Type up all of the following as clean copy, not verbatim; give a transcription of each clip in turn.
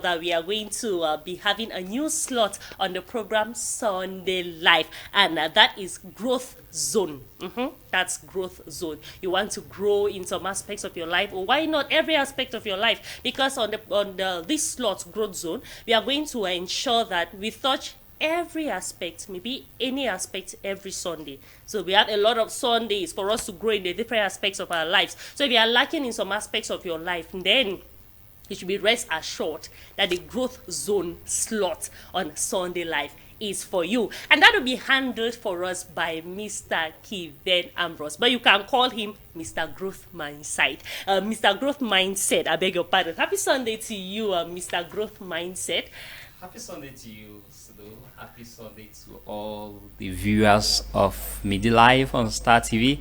but we are going to be having a new slot on the program Sunday Live, and that is Growth Zone. That's Growth Zone. You want to grow in some aspects of your life, or why not every aspect of your life? Because on the this slot, Growth Zone, we are going to ensure that we touch every aspect, maybe any aspect every Sunday. So we have a lot of Sundays for us to grow in the different aspects of our lives. So if you are lacking in some aspects of your life, then you should be rest assured that the Growth Zone slot on Sunday Live is for you. And that will be handled for us by Mr. Kevin Ambrose. But you can call him Mr. Growth Mindset. Mr. Growth Mindset, I beg your pardon. Happy Sunday to you, Mr. Growth Mindset. Happy Sunday to you, Sido. Happy Sunday to all the viewers of Midi Live on Star TV.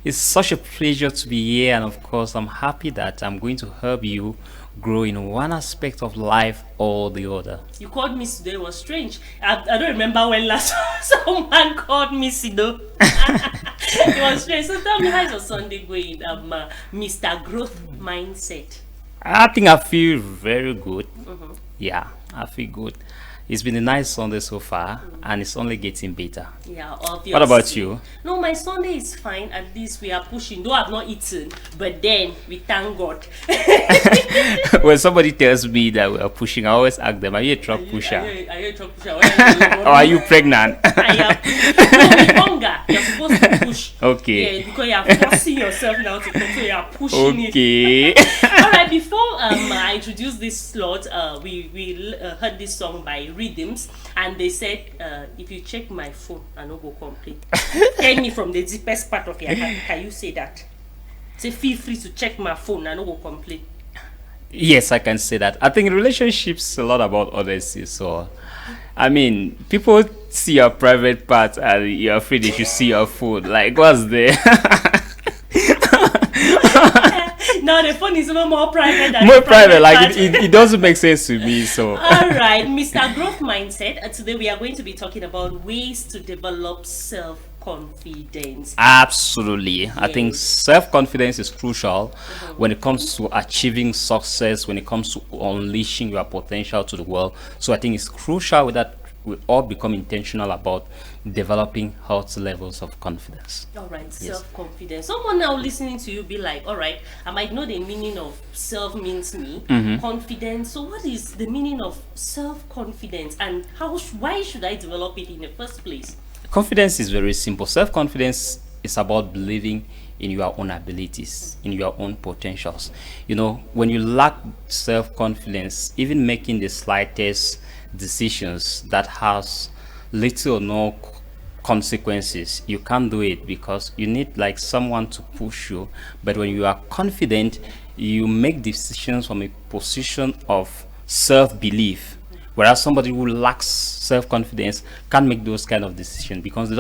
It's such a pleasure to be here, and of course, I'm happy that I'm going to help you grow in one aspect of life or the other. You called me Sido, it was strange. I don't remember when last someone called me Sido. It was strange. So tell me, how's your Sunday going, Mr. Growth Mindset? I think I feel very good. Yeah, I feel good. It's been a nice Sunday so far, and it's only getting better. Yeah, obviously. What about you? No, my Sunday is fine. At least we are pushing. Though I've not eaten, but then we thank God. When somebody tells me that we are pushing, I always ask them, are you a truck pusher? Are you a truck pusher? Or are you pregnant? I am. No, with hunger, you're supposed to push. Okay. Yeah, because you are forcing yourself now to control. You are pushing it. Okay. All right. Before I introduce this slot, we heard this song by Rhythms, and they said, if you check my phone, I no go complain. Tell me from the deepest part of your heart, can you say that? Say, feel free to check my phone, I no go complain. Yes, I can say that. I think relationships a lot about honesty. So, I mean, people see your private part and you're afraid they should see your phone. Like, what's there? No, the phone is even more private than more the private. Like, part. it doesn't make sense to me. So, all right, Mr. Growth Mindset. Today we are going to be talking about ways to develop self-confidence. absolutely. I think self-confidence is crucial when it comes to achieving success, when it comes to unleashing your potential to the world. So I think it's crucial that we all become intentional about developing healthy levels of confidence. All right, self-confidence. Someone now listening to you be like, all right, I might know the meaning of self means me, confidence. So what is the meaning of self-confidence, and why should I develop it in the first place? Confidence is very simple. Self-confidence is about believing in your own abilities, in your own potentials. You know, when you lack self-confidence, even making the slightest decisions that has little or no consequences, you can't do it because you need like someone to push you. But when you are confident, you make decisions from a position of self-belief, whereas somebody who lacks self-confidence can't make those kind of decisions because they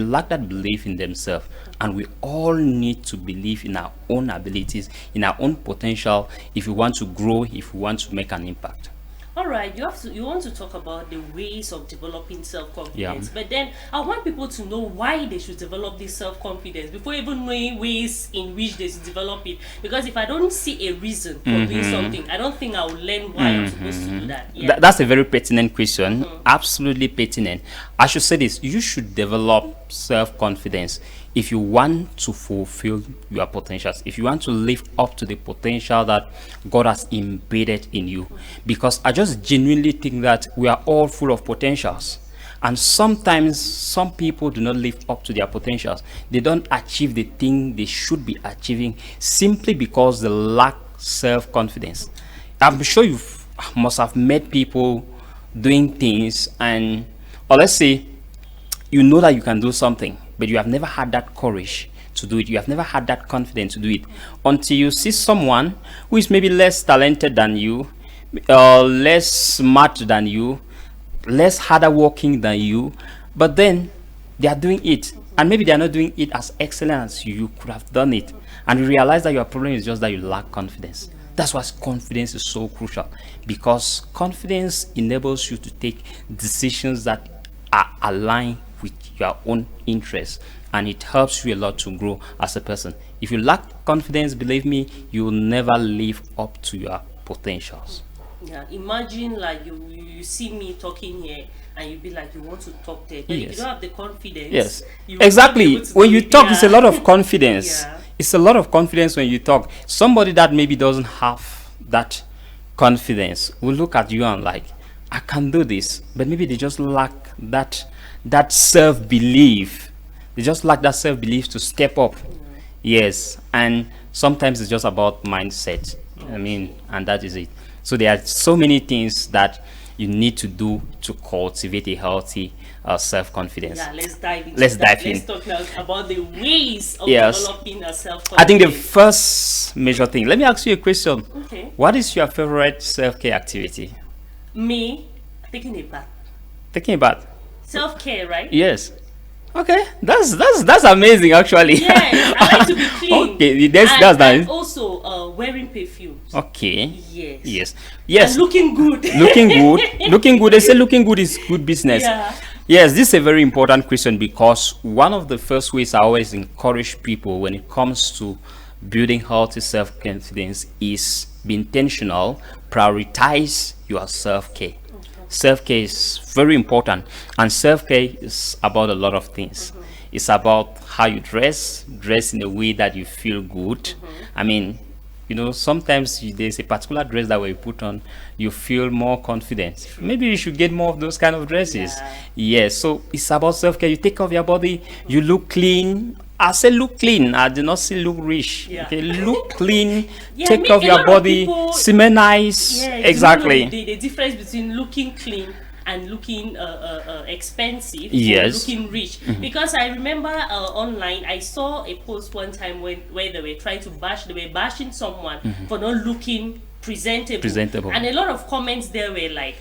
lack that belief in themselves. And we all need to believe in our own abilities, in our own potential, if we want to grow, if we want to make an impact. All right, you want to talk about the ways of developing self-confidence, Yeah. but then I want people to know why they should develop this self-confidence before even knowing ways in which they should develop it. Because if I don't see a reason for doing something, I don't think I will learn why I'm supposed to do that. Yeah. That's a very pertinent question. Absolutely pertinent. I should say this: you should develop self-confidence if you want to fulfill your potentials, if you want to live up to the potential that God has embedded in you. Because I just genuinely think that we are all full of potentials, and sometimes some people do not live up to their potentials. They don't achieve the thing they should be achieving simply because they lack self-confidence. I'm sure you must have met people doing things, and or let's say you know that you can do something, but you have never had that courage to do it. You have never had that confidence to do it until you see someone who is maybe less talented than you, less smart than you, less harder working than you, but then they are doing it, and maybe they are not doing it as excellent as you could have done it, and you realize that your problem is just that you lack confidence. That's why confidence is so crucial, because confidence enables you to take decisions that are aligned with your own interests, and it helps you a lot to grow as a person. If you lack confidence, believe me, you will never live up to your potentials. Yeah, imagine like you see me talking here and you be like you want to talk there, but if you Yes. don't have the confidence, Yes, you will not be exactly. able to When do you it. talk, it's a Yeah. lot of confidence. Yeah. It's a lot of confidence when you talk. Somebody that maybe doesn't have that confidence will look at you and like, I can do this, but maybe they just lack that self belief. They just lack that self belief to step up. Yes, and sometimes it's just about mindset. I mean, and that is it. So there are so many things that you need to do to cultivate a healthy self confidence. Yeah, let's dive into Let's that. dive Let's in. talk now about the ways of Yes. developing a self I think the confidence. first major thing. Let me ask you a question. Okay. What is your favorite self care activity? Me taking a bath. Taking a bath. Self care, right? Yes. Okay, that's amazing actually. Yes, I like to be clean. Okay, that's and, that's and nice. also wearing perfumes. Okay. Yes. Yes. Yes. And looking good. Looking good. Looking good. They say looking good is good business. Yeah. Yes, this is a very important question because one of the first ways I always encourage people when it comes to building healthy self confidence is be intentional, prioritize your self care. Self care is very important, and self care is about a lot of things. It's about how you dress in a way that you feel good. I mean, sometimes there's a particular dress that when you put on, you feel more confident. Maybe you should get more of those kind of dresses. Yeah. Yes, so it's about self-care. You take care of your body, you look clean. I say look clean. I do not say look rich. Yeah. Okay, look clean. Yeah, take care of a your lot of body. people- Smell nice. Yeah, Exactly. You know the difference between looking clean and looking expensive Yes. or looking rich. Because I remember online I saw a post one time where they were trying to they were bashing someone for not looking presentable. And a lot of comments there were like,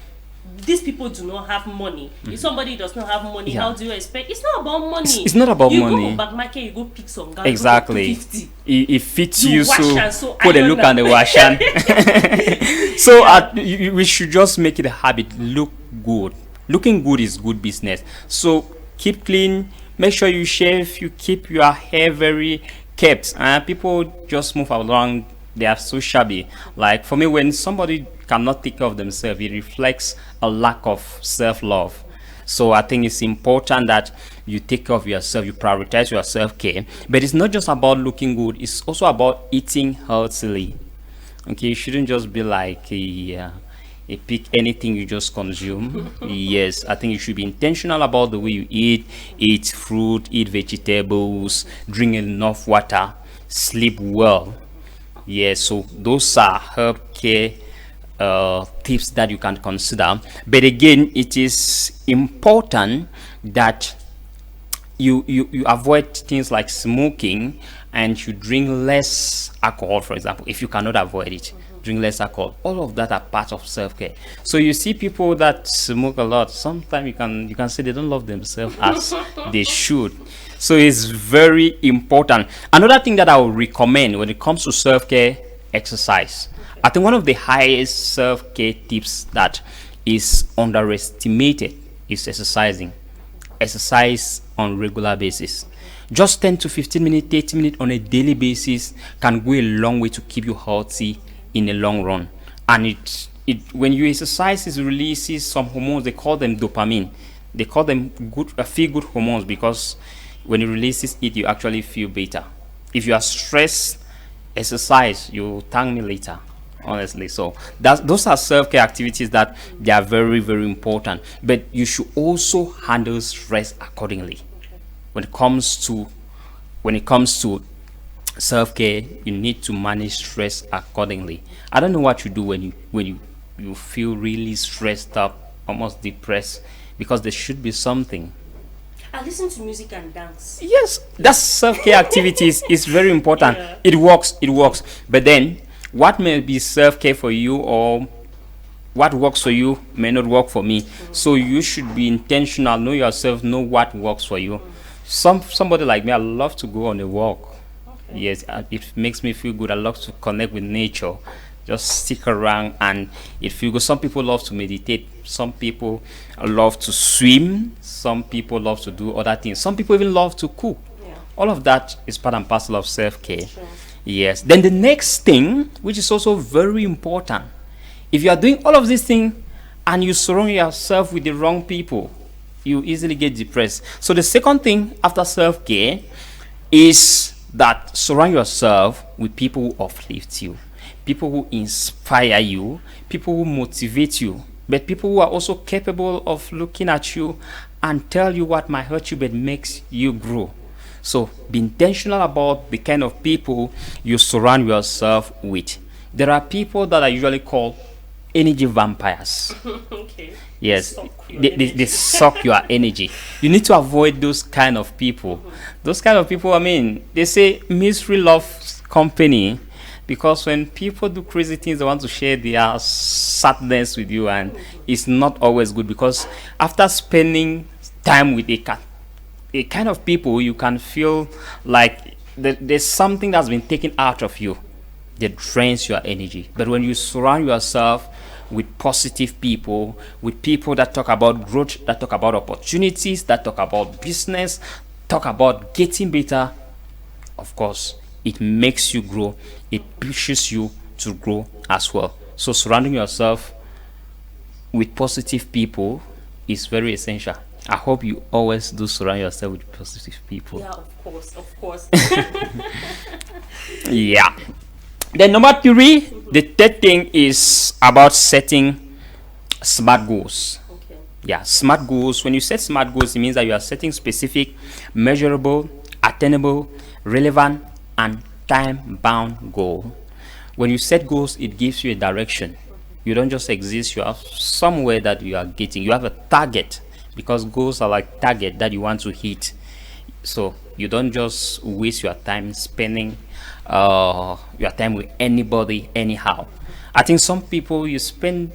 these people do not have money. If somebody does not have money, Yeah. how do you expect? It's not about money. It's not about you money. go to back market, you go pick some guy. Exactly. 250. It fits You you, wash so and so put a iron look them. on the wash and so we should just make it a habit. Look good. Looking good is good business. So keep clean. Make sure you shave. You keep your hair very kept. People just move along. They are so shabby. Like for me, when somebody cannot take care of themselves, it reflects a lack of self-love. So I think it's important that you take care of yourself, you prioritize your self-care. But it's not just about looking good, it's also about eating healthily. Okay, you shouldn't just be like a pick anything you just consume. Yes, I think you should be intentional about the way you eat fruit, eat vegetables, drink enough water, sleep well. Yes, so those are herb care tips that you can consider. But again, it is important that you avoid things like smoking, and you drink less alcohol, for example. If you cannot avoid it, drink less alcohol. All of that are part of self-care. So you see people that smoke a lot, sometimes you can say they don't love themselves as they should. So it's very important. Another thing that I would recommend when it comes to self-care, exercise. I think one of the highest self-care tips that is underestimated is exercising. Exercise on regular basis. Just 10 to 15 minutes, 30 minutes on a daily basis can go a long way to keep you healthy in the long run. And it when you exercise, it releases some hormones. They call them dopamine. They call them feel good hormones, because when it releases it, you actually feel better. If you are stressed, exercise, you thank me later, honestly. So those are self-care activities that they are very, very important. But you should also handle stress accordingly. When it comes to self-care, you need to manage stress accordingly. I don't know what you do when you feel really stressed up, almost depressed, because there should be something. I listen to music and dance. Yes, that's self-care activities is very important. Yeah. It works. But then what may be self-care for you, or what works for you, may not work for me. So you should be intentional, know yourself, know what works for you. Somebody like me, I love to go on a walk. Okay. Yes, it makes me feel good. I love to connect with nature, just stick around and it feels good. Some people love to meditate, some people love to swim, some people love to do other things, some people even love to cook. Yeah. All of that is part and parcel of self-care. Sure. Yes. Then the next thing, which is also very important, If you are doing all of these things and you surround yourself with the wrong people, you easily get depressed. So the second thing after self-care is that surround yourself with people who uplift you, people who inspire you, people who motivate you, but people who are also capable of looking at you and tell you what might hurt you but makes you grow. So be intentional about the kind of people you surround yourself with. There are people that are usually called energy vampires. Okay. Yes, Suck your they suck your energy. You need to avoid those kind of people. Those kind of people, I mean, they say misery loves company, because when people do crazy things, they want to share their sadness with you, and it's not always good, because after spending time with a kind of people, you can feel like there's something that's been taken out of you that drains your energy. But when you surround yourself with positive people, with people that talk about growth, that talk about opportunities, that talk about business, talk about getting better, of course, it makes you grow. It pushes you to grow as well. So surrounding yourself with positive people is very essential. I hope you always do surround yourself with positive people. Yeah, of course, of course. Yeah. Then number three, the third thing is about setting smart goals. Okay. Yeah, smart goals. When you set smart goals, it means that you are setting specific, measurable, attainable, relevant, and time-bound goal. When you set goals, it gives you a direction. You don't just exist. You have somewhere that you are getting. You have a target, because goals are like target that you want to hit. So you don't just waste your time spending your time with anybody anyhow. I think some people, you spend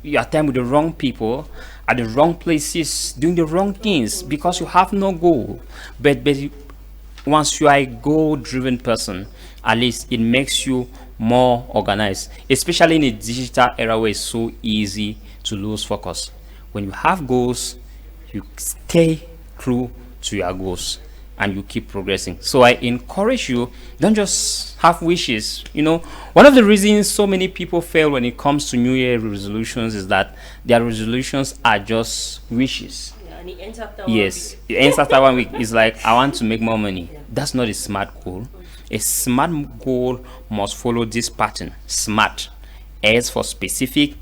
your time with the wrong people at the wrong places doing the wrong things because you have no goal. But once you are a goal driven person, at least it makes you more organized, especially in a digital era where it's so easy to lose focus. When you have goals, you stay true to your goals and you keep progressing. So I encourage you, don't just have wishes. You know, one of the reasons so many people fail when it comes to New Year resolutions is that their resolutions are just wishes. Yeah, and it ends after Yes, it ends after 1 week. It's like, I want to make more money. That's not a smart goal. A smart goal must follow this pattern. SMART. S for specific,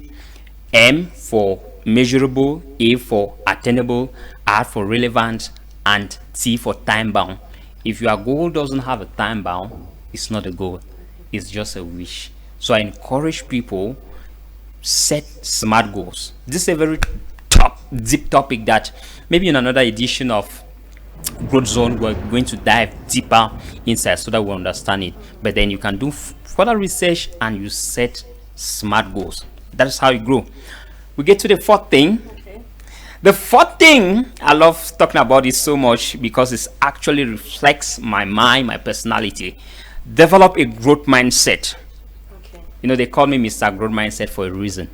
M for measurable, A for attainable, R for relevant, and T for time bound. If your goal doesn't have a time bound, it's not a goal, it's just a wish. So I encourage people, set smart goals. This is a very deep topic that maybe in another edition of Growth Zone we're going to dive deeper inside so that we understand it. But then you can do further research and you set smart goals. That's how you grow. We get to the fourth thing. The fourth thing I love talking about it so much because it actually reflects my mind, my personality. Develop a growth mindset. Okay. You know, they call me Mr. Growth Mindset for a reason.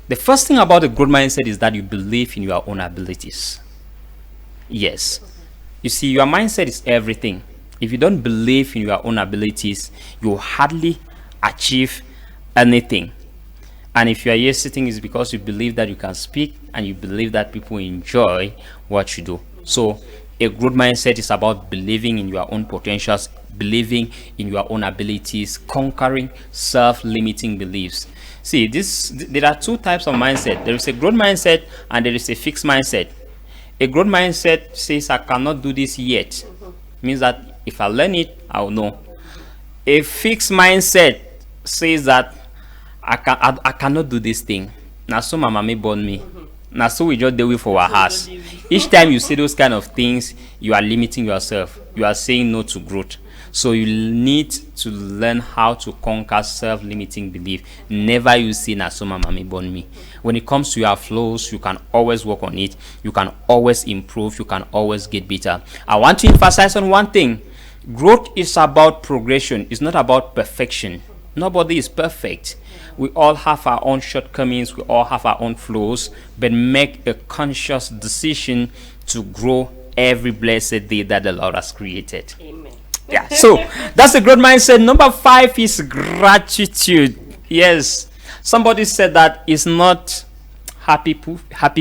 The first thing about the growth mindset is that you believe in your own abilities. Yes. You see, your mindset is everything. If you don't believe in your own abilities, you hardly achieve anything. And if you are here sitting, it's because you believe that you can speak and you believe that people enjoy what you do. So a growth mindset is about believing in your own potentials, believing in your own abilities, conquering self-limiting beliefs. See, there are two types of mindset. There is a growth mindset and there is a fixed mindset. A growth mindset says, I cannot do this yet. Means that if I learn it, I'll know. A fixed mindset says that I cannot do this thing. Now so my mommy born me. Now so we just do it for our house. Each time you say those kind of things, you are limiting yourself. You are saying no to growth. So you need to learn how to conquer self-limiting belief. Never you say na so my mommy born me. When it comes to your flows, you can always work on it. You can always improve. You can always get better. I want to emphasize on one thing. Growth is about progression. It's not about perfection. Nobody is perfect. We all have our own shortcomings. We all have our own flaws. But make a conscious decision to grow every blessed day that the Lord has created. Amen. Yeah, so that's the growth mindset. Number 5 is gratitude. Yes, somebody said that it's not happy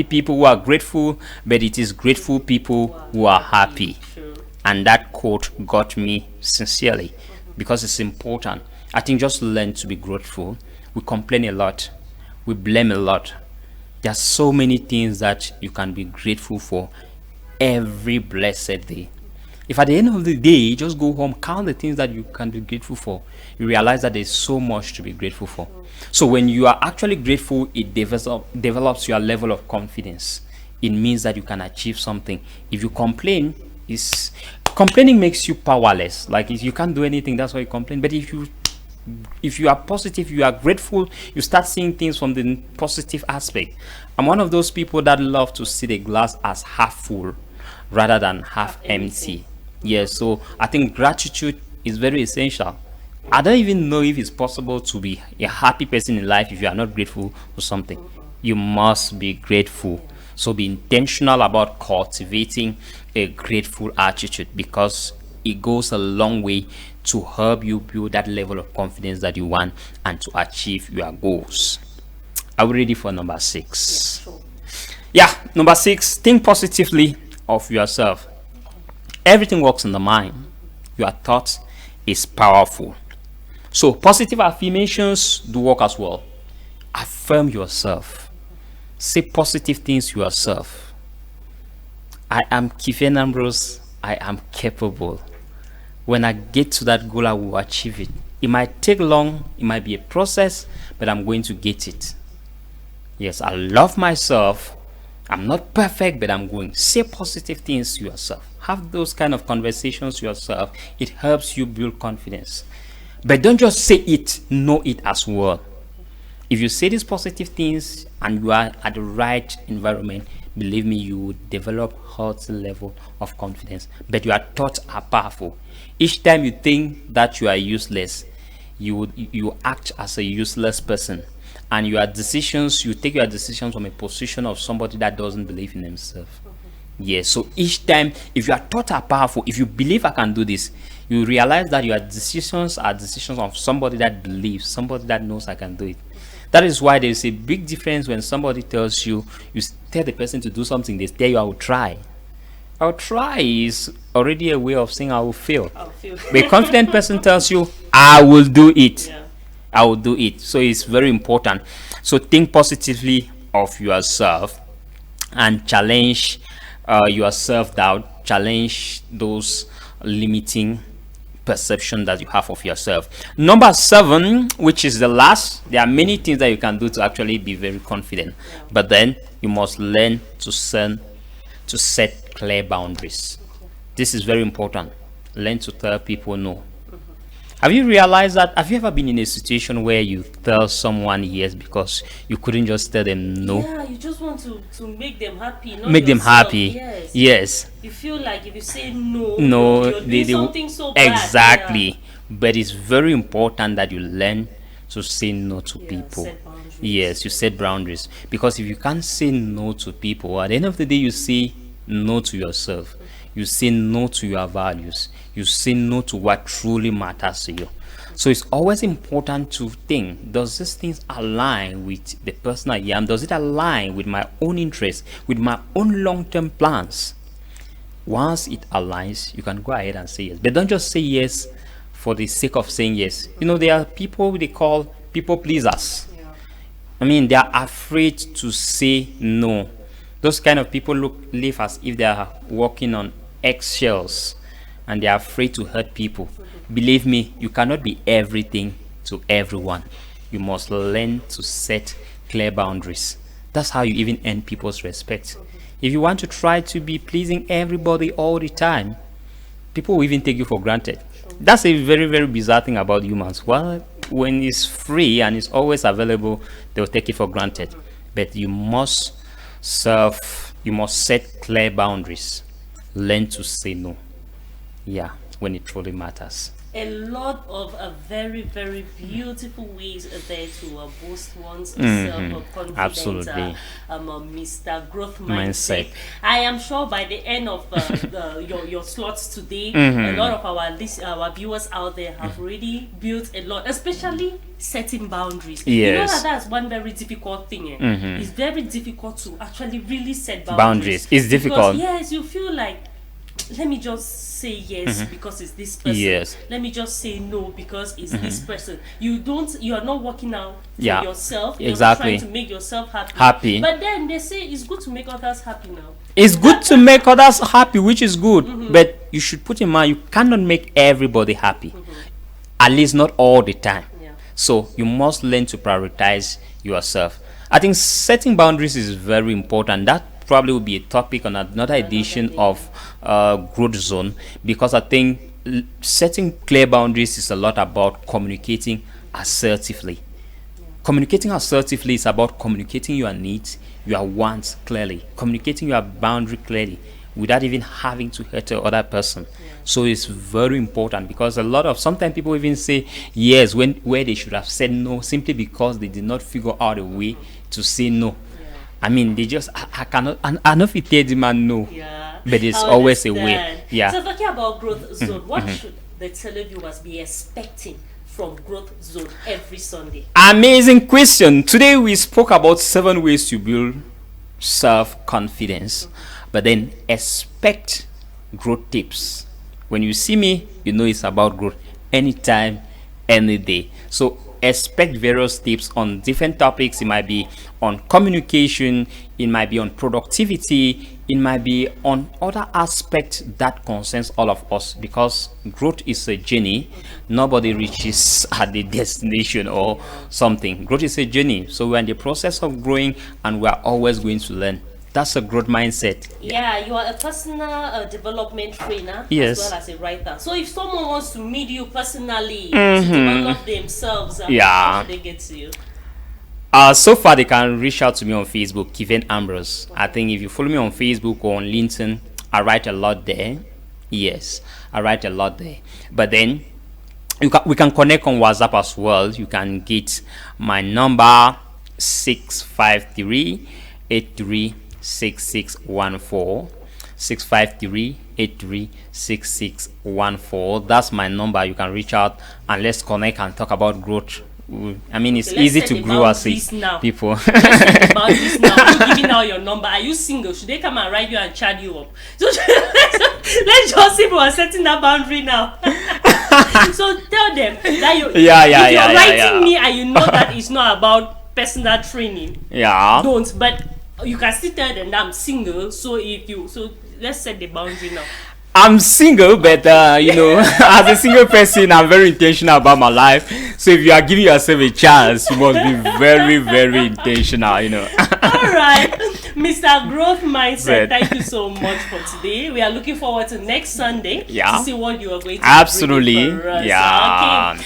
people who are grateful, but it is grateful people who are happy. True. And that quote got me sincerely because it's important. I think just learn to be grateful. We complain a lot, we blame a lot. There are so many things that you can be grateful for every blessed day. If at the end of the day you just go home, count the things that you can be grateful for, you realize that there's so much to be grateful for. So when you are actually grateful, it develops your level of confidence. It means that you can achieve something. If you complain, is complaining makes you powerless. Like if you can't do anything, that's why you complain. But if you are positive, you are grateful, you start seeing things from the positive aspect. I'm one of those people that love to see the glass as half full rather than half empty. Yes, so I think gratitude is very essential. I don't even know if it's possible to be a happy person in life if you are not grateful for something. You must be grateful. So be intentional about cultivating a grateful attitude because it goes a long way to help you build that level of confidence that you want and to achieve your goals. Are we ready for number 6? Sure. Yeah, number 6, think positively of yourself. Everything works in the mind. Your thought is powerful. So positive affirmations do work as well. Affirm yourself. Say positive things to yourself. I am Kifen Ambrose. I am capable. When I get to that goal, I will achieve it. It might take long, it might be a process, but I'm going to get it. Yes, I love myself. I'm not perfect, but I'm going. Say positive things to yourself. Have those kind of conversations to yourself. It helps you build confidence. But don't just say it, know it as well. If you say these positive things and you are at the right environment, believe me, you will develop healthy level of confidence. But your thoughts are powerful. Each time you think that you are useless, you act as a useless person. And you take your decisions from a position of somebody that doesn't believe in himself. Yes, so each time, if your thoughts are powerful, if you believe I can do this, you realize that your decisions are decisions of somebody that believes, somebody that knows I can do it. That is why there's a big difference when somebody tells you, you tell the person to do something, they tell you I will try. I will try is already a way of saying I will fail. I'll feel. But a confident person tells you, I will do it. Yeah. I will do it. So it's very important. So think positively of yourself and challenge your self-doubt, challenge those limiting perception that you have of yourself. Number 7, which is the last, there are many things that you can do to actually be very confident, but then you must learn to set clear boundaries. This is very important. Learn to tell people no. Have you realized that? Have you ever been in a situation where you tell someone yes because you couldn't just tell them no? Yeah, you just want to make them happy, not Make them yourself. happy. Yes. Yes. You feel like if you say no, No, you're doing something so bad. exactly. Yeah. But it's very important that you learn to say no to Yeah, people. set boundaries. Yes, you set boundaries. Because if you can't say no to people, at the end of the day, you say no to yourself. You say no to your values. You say no to what truly matters to you. So it's always important to think, does these things align with the person I am? Does it align with my own interests, with my own long-term plans? Once it aligns, you can go ahead and say yes. But don't just say yes for the sake of saying yes. You know, there are people they call people pleasers. Yeah. I mean, they are afraid to say no. Those kind of people live as if they are walking on eggshells and they are afraid to hurt people. Believe me, you cannot be everything to everyone. You must learn to set clear boundaries. That's how you even earn people's respect. If you want to try to be pleasing everybody all the time, people will even take you for granted. That's a very, very bizarre thing about humans. Well, when it's free and it's always available, they'll take it for granted. But you must set clear boundaries. Learn to say no. Yeah, when it truly matters. A lot of very, very beautiful ways there to boost one's self-confidence. Absolutely. Mr. Growth Mindset. Mindset. I am sure by the end of your slots today, a lot of our viewers out there have already built a lot, especially setting boundaries. You know Yes. that's one very difficult thing. It's very difficult to actually really set Boundaries. It's Because, difficult. yes, you feel like, let me just say yes because it's this person. Yes. Let me just say no because it's this person. You are not working out for Yeah, yourself. You're exactly. not trying to make yourself happy. Happy. But then they say it's good to make others happy now. It's good to make others happy, which is good, but you should put in mind you cannot make everybody happy, at least not all the time. Yeah. So you must learn to prioritize yourself. I think setting boundaries is very important. That probably will be a topic on another edition of Growth Zone, because I think setting clear boundaries is a lot about communicating assertively. Communicating assertively is about communicating your needs, your wants clearly, communicating your boundary clearly without even having to hurt the other person. So it's very important, because sometimes people even say yes where they should have said no, simply because they did not figure out a way to say no. I mean, they just I cannot. I know if you tell the man no, Yeah. but it's I always a way. understand. Yeah. So talking about Growth Zone, what should the televiewers be expecting from Growth Zone every Sunday? Amazing question. Today we spoke about 7 ways to build self-confidence, but then expect growth tips. When you see me, you know it's about growth anytime, any day. So expect various tips on different topics. It might be on communication, it might be on productivity, it might be on other aspects that concerns all of us, because growth is a journey. Nobody reaches at the destination or something. Growth is a journey, so we're in the process of growing and we're always going to learn. That's a growth mindset. Yeah, you are a personal development trainer Yes. as well as a writer. So if someone wants to meet you personally to develop themselves, Yeah. how should they get to you? So far they can reach out to me on Facebook, Kevin Ambrose. I think if you follow me on Facebook or on LinkedIn, I write a lot there. Yes, I write a lot there. But then we can connect on WhatsApp as well. You can get my number 653-836614. 653-836614. That's my number. You can reach out and let's connect and talk about growth. I mean, it's Let's easy set to the grow as boundaries now. people. Let's think about this now. You giving out your number. Are you single? Should they come and write you and chat you up? So let's just see if we're setting that boundary now. So tell them that if you're writing me and you know that it's not about personal training, Yeah. don't. But you can still tell them that I'm single. So let's set the boundary now. I'm single, but as a single person, I'm very intentional about my life. So if you are giving yourself a chance, you must be very, very intentional. All right, Mr. Growth Mindset, thank you so much for today. We are looking forward to next Sunday Yeah. to see what you are going to Absolutely. bring for us. Yeah. Okay.